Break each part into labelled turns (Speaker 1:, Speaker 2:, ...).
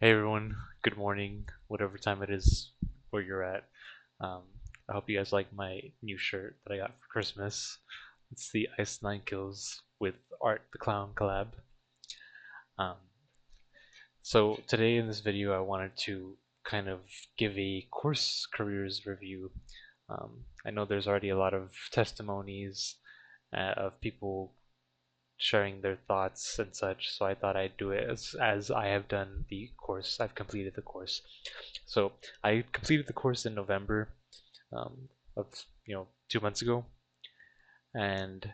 Speaker 1: Hey everyone, good morning, whatever time it is where you're at. Um, I hope you guys like my new shirt that I got for Christmas. It's the Ice Nine Kills with Art the Clown collab. Um, so today in this video, I wanted to kind of give a course careers review. I know there's already a lot of testimonies of people sharing their thoughts and such, so I thought I'd do it as I have done the course. I've completed the course. So I completed the course in November of 2 months ago, and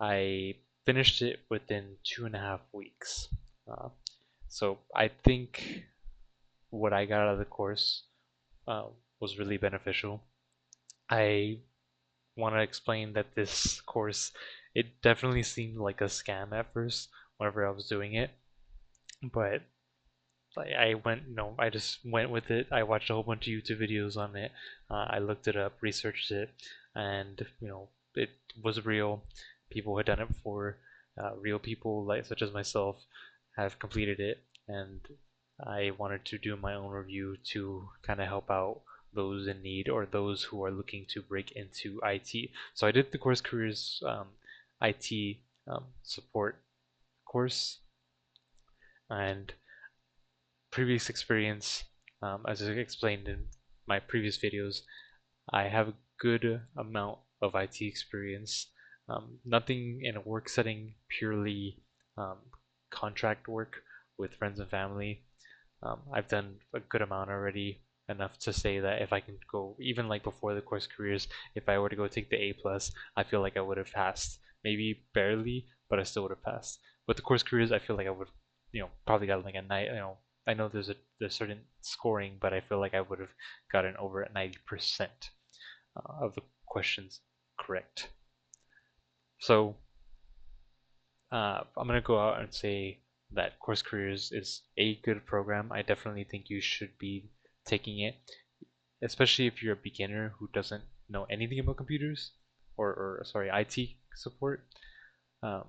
Speaker 1: I finished it within 2.5 weeks. Uh, so I think what I got out of the course uh, was really beneficial. I want to explain that this course, it definitely seemed like a scam at first whenever I was doing it, but I went, I just went with it. I watched a whole bunch of YouTube videos on it. I looked it up, researched it, and it was real. People had done it before. Real people, like such as myself, have completed it, and I wanted to do my own review to kind of help out those in need or those who are looking to break into IT. So I did the course careers IT support course, and previous experience, as I explained in my previous videos, I have a good amount of IT experience. Nothing in a work setting, purely um, contract work with friends and family. I've done a good amount already, enough to say that if I can go, even like before the course careers, if I were to go take the A plus, I feel like I would have passed. Maybe barely, but I still would have passed. With the course careers, I feel like I would, probably got like a night. I know there's certain scoring, but I feel like I would have gotten over at 90% of the questions correct. So I'm gonna go out and say that Course Careers is a good program. I definitely think you should be taking it, especially if you're a beginner who doesn't know anything about computers or sorry, IT support. Um,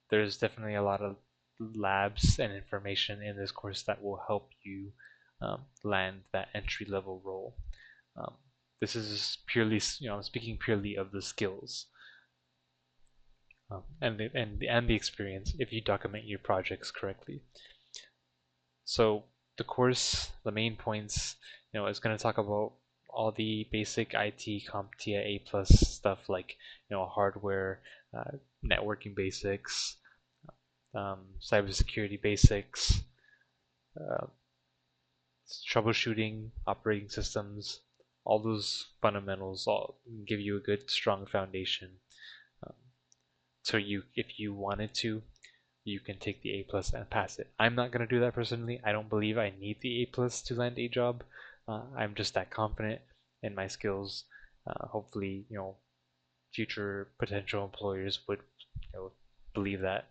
Speaker 1: there's definitely a lot of labs and information in this course that will help you land that entry level role. Um, this is purely, I'm speaking purely of the skills and the experience if you document your projects correctly. So the course, the main points, is going to talk about all the basic IT CompTIA A plus stuff like hardware, networking basics, cybersecurity basics, uh, troubleshooting, operating systems, all those fundamentals all give you a good strong foundation. Um, so if you wanted to, you can take the A plus and pass it. I'm not gonna do that personally. I don't believe I need the A plus to land a job. I'm just that confident in my skills. Hopefully, future potential employers would believe that,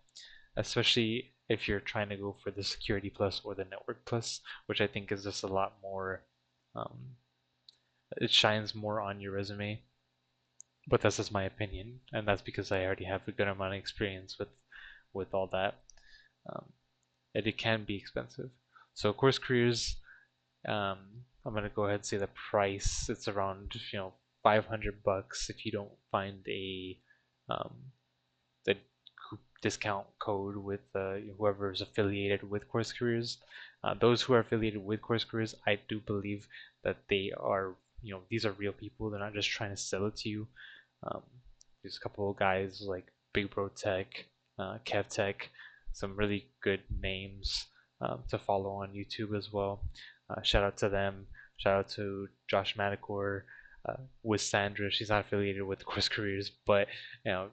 Speaker 1: especially if you're trying to go for the security plus or the network plus, which I think is just a lot more. Um, it shines more on your resume, but that's just my opinion, and that's because I already have a good amount of experience with all that. Um, and it can be expensive. So course careers, I'm gonna go ahead and say the price. It's around 500 bucks if you don't find um, the discount code with whoever is affiliated with course careers. Those who are affiliated with course careers, I do believe that they are these are real people. They're not just trying to sell it to you. Um, there's a couple of guys like Big Bro Tech, Kev Tech, some really good names to follow on YouTube as well. Shout out to them. Shout out to Josh Madakor, with Sandra. She's not affiliated with Course Careers, but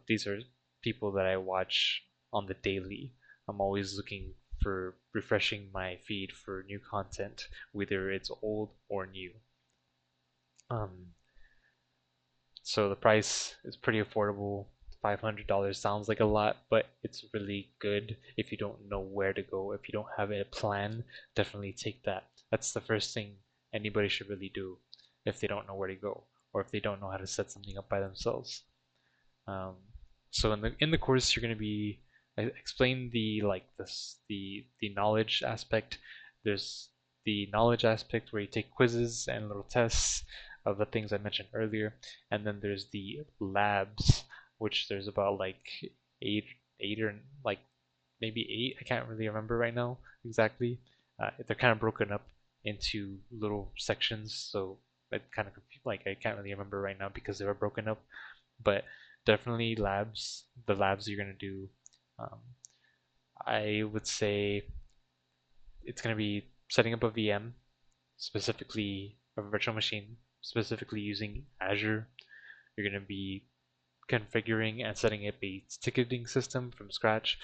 Speaker 1: these are people that I watch on the daily. I'm always looking for refreshing my feed for new content, whether it's old or new. Um, so the price is pretty affordable. $500 sounds like a lot, but it's really good if you don't know where to go. If you don't have a plan, definitely take that. That's the first thing anybody should really do if they don't know where to go or if they don't know how to set something up by themselves. Um, so in the course, you're going to be explain the like this the knowledge aspect There's the knowledge aspect where you take quizzes and little tests of the things I mentioned earlier, and then there's the labs, which there's about like eight, eight or like maybe eight. I can't really remember right now exactly. They're kind of broken up into little sections, so it kind of like I can't really remember right now because they were broken up. But definitely labs, the labs you're gonna do. Um, I would say it's gonna be setting up a VM, specifically a virtual machine, specifically using Azure. You're gonna be configuring and setting up a ticketing system from scratch.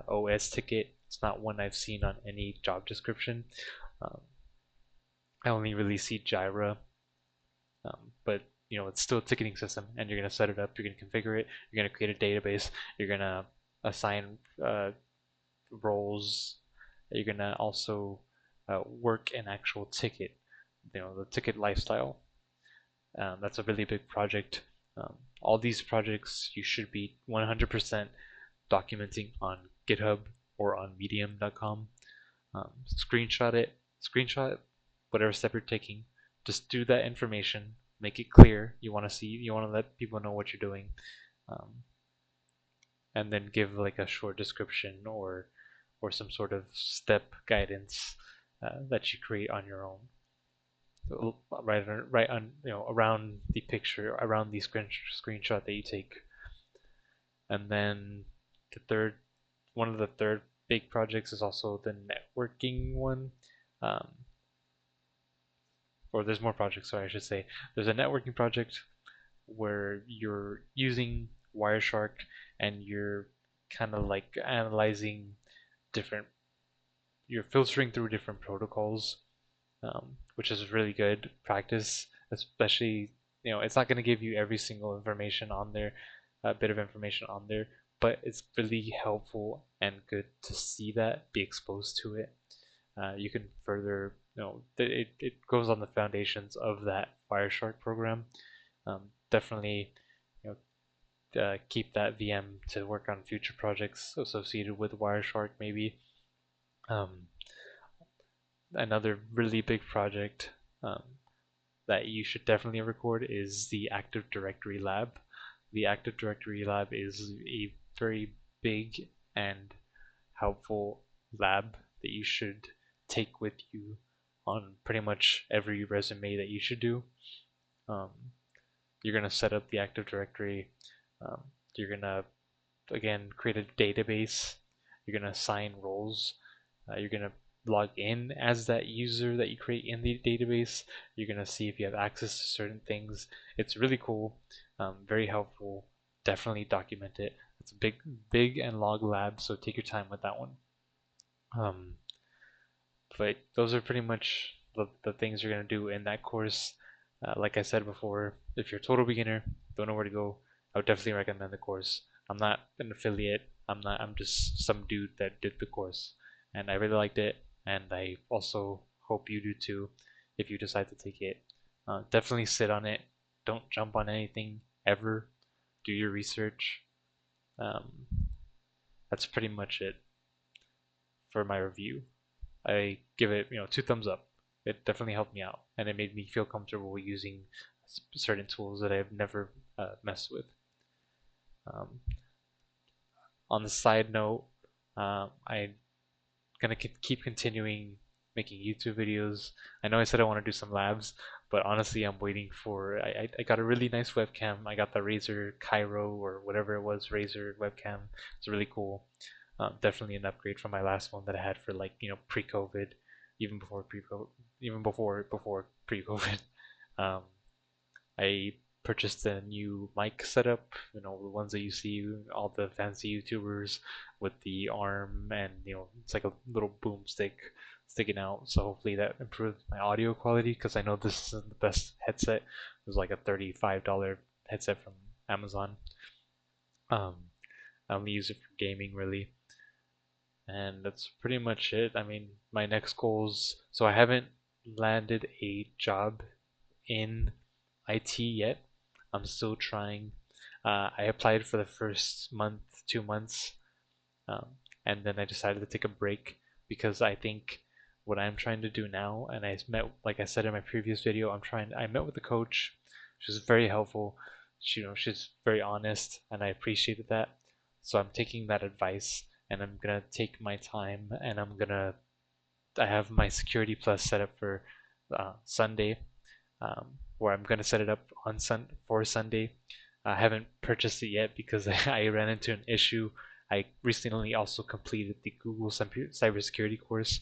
Speaker 1: OS ticket. It's not one I've seen on any job description. Um, I only really see Jira, but it's still a ticketing system, and you're gonna set it up. You're gonna configure it. You're gonna create a database. You're gonna assign roles. You're gonna also work an actual ticket. The ticket lifestyle. That's a really big project. All these projects you should be 100% documenting on GitHub or on Medium.com. Screenshot it, screenshot whatever step you're taking. Just do that information, make it clear. You want to let people know what you're doing, um, and then give like a short description or some sort of step guidance that you create on your own. Right on, around the picture, around the screenshot that you take, and then the third one of the third big projects is also the networking one. Um, or there's more projects, sorry, I should say. There's a networking project where you're using Wireshark and you're kind of like analyzing different, you're filtering through different protocols, which is really good practice, especially, it's not going to give you every single information on there, a bit of information on there, but it's really helpful and good to see that, be exposed to it. You can further, it goes on the foundations of that Wireshark program. Definitely, keep that VM to work on future projects associated with Wireshark, maybe. Um, Another really big project um, that you should definitely record is the Active Directory Lab. The Active Directory Lab is a very big and helpful lab that you should take with you on pretty much every resume that you should do. Um, you're going to set up the Active Directory. Um, you're going to, again, create a database. You're going to assign roles. You're going to log in as that user that you create in the database. You're going to see if you have access to certain things. It's really cool, very helpful. Definitely document it. It's a big and long lab, so take your time with that one. Um, but those are pretty much the things you're going to do in that course. Like I said before, if you're a total beginner, don't know where to go, I would definitely recommend the course. I'm not an affiliate. I'm just some dude that did the course, and I really liked it. And I also hope you do too, if you decide to take it. Definitely sit on it. Don't jump on anything ever. Do your research. Um, that's pretty much it for my review. I give it, two thumbs up. It definitely helped me out, and it made me feel comfortable using certain tools that I've never messed with. Um, on the side note, I'm gonna keep continuing making YouTube videos. I know I said I want to do some labs, but honestly, I'm waiting for. I got a really nice webcam. I got the Razer Cairo or whatever it was, Razer webcam. It's really cool. Definitely an upgrade from my last one that I had for like pre-COVID, even before pre-COVID, even before pre-COVID. Um, I purchased a new mic setup, the ones that you see all the fancy YouTubers with the arm, and it's like a little boomstick sticking out. So hopefully that improves my audio quality, because I know this isn't the best headset. It was like a $35 headset from Amazon. Um, I only use it for gaming really, and that's pretty much it. I mean, my next goals. So I haven't landed a job in IT yet. I'm still trying. I applied for the first month, 2 months, um, and then I decided to take a break because I think what I'm trying to do now, and I met, like I said in my previous video, I met with the coach. She was very helpful. She's very honest, and I appreciated that. So I'm taking that advice, and I'm gonna take my time, and I have my Security Plus set up for Sunday, where I'm gonna set it up on for Sunday. I haven't purchased it yet because I ran into an issue. I recently also completed the Google Cybersecurity course,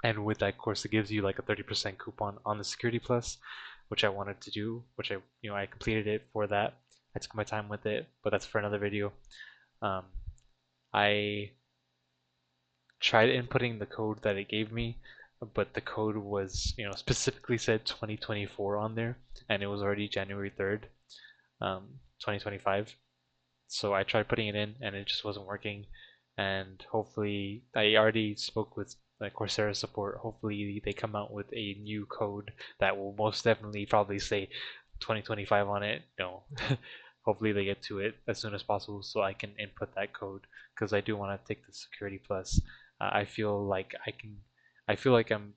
Speaker 1: and with that course, it gives you like a 30% coupon on the Security Plus, which I wanted to do, which I completed it for that. I took my time with it, but that's for another video. Um, I tried inputting the code that it gave me, but the code was, specifically said 2024 on there, and it was already January 3rd, 2025. So I tried putting it in, and it just wasn't working. And hopefully, I already spoke with Coursera support. Hopefully, they come out with a new code that will most definitely probably say 2025 on it. No, hopefully they get to it as soon as possible so I can input that code because I do want to take the Security Plus. I feel like I can. I feel like I'm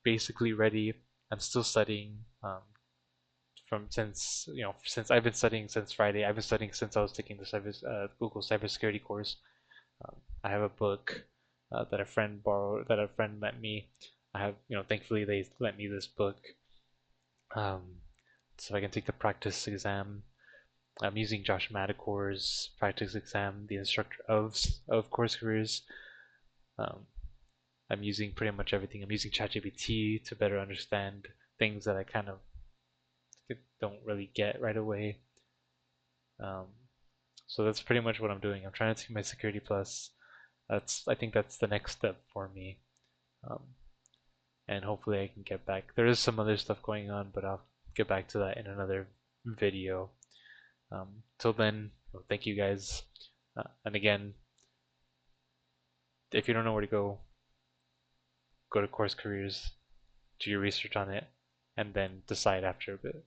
Speaker 1: basically ready. I'm still studying. From since I've been studying since Friday. I've been studying since I was taking the Google Cybersecurity course. I have a book that a friend borrowed, that a friend lent me. I have, thankfully they lent me this book, um, so I can take the practice exam. I'm using Josh Madacor's practice exam, the instructor of Course Careers. Um, I'm using pretty much everything. I'm using ChatGPT to better understand things that I kind of don't really get right away. Um, so that's pretty much what I'm doing. I'm trying to take my Security Plus. I think that's the next step for me. Um, and hopefully I can get back. There is some other stuff going on, but I'll get back to that in another video. Till then, well, thank you guys. And again, if you don't know where to go to Course Careers, do your research on it, and then decide after a bit.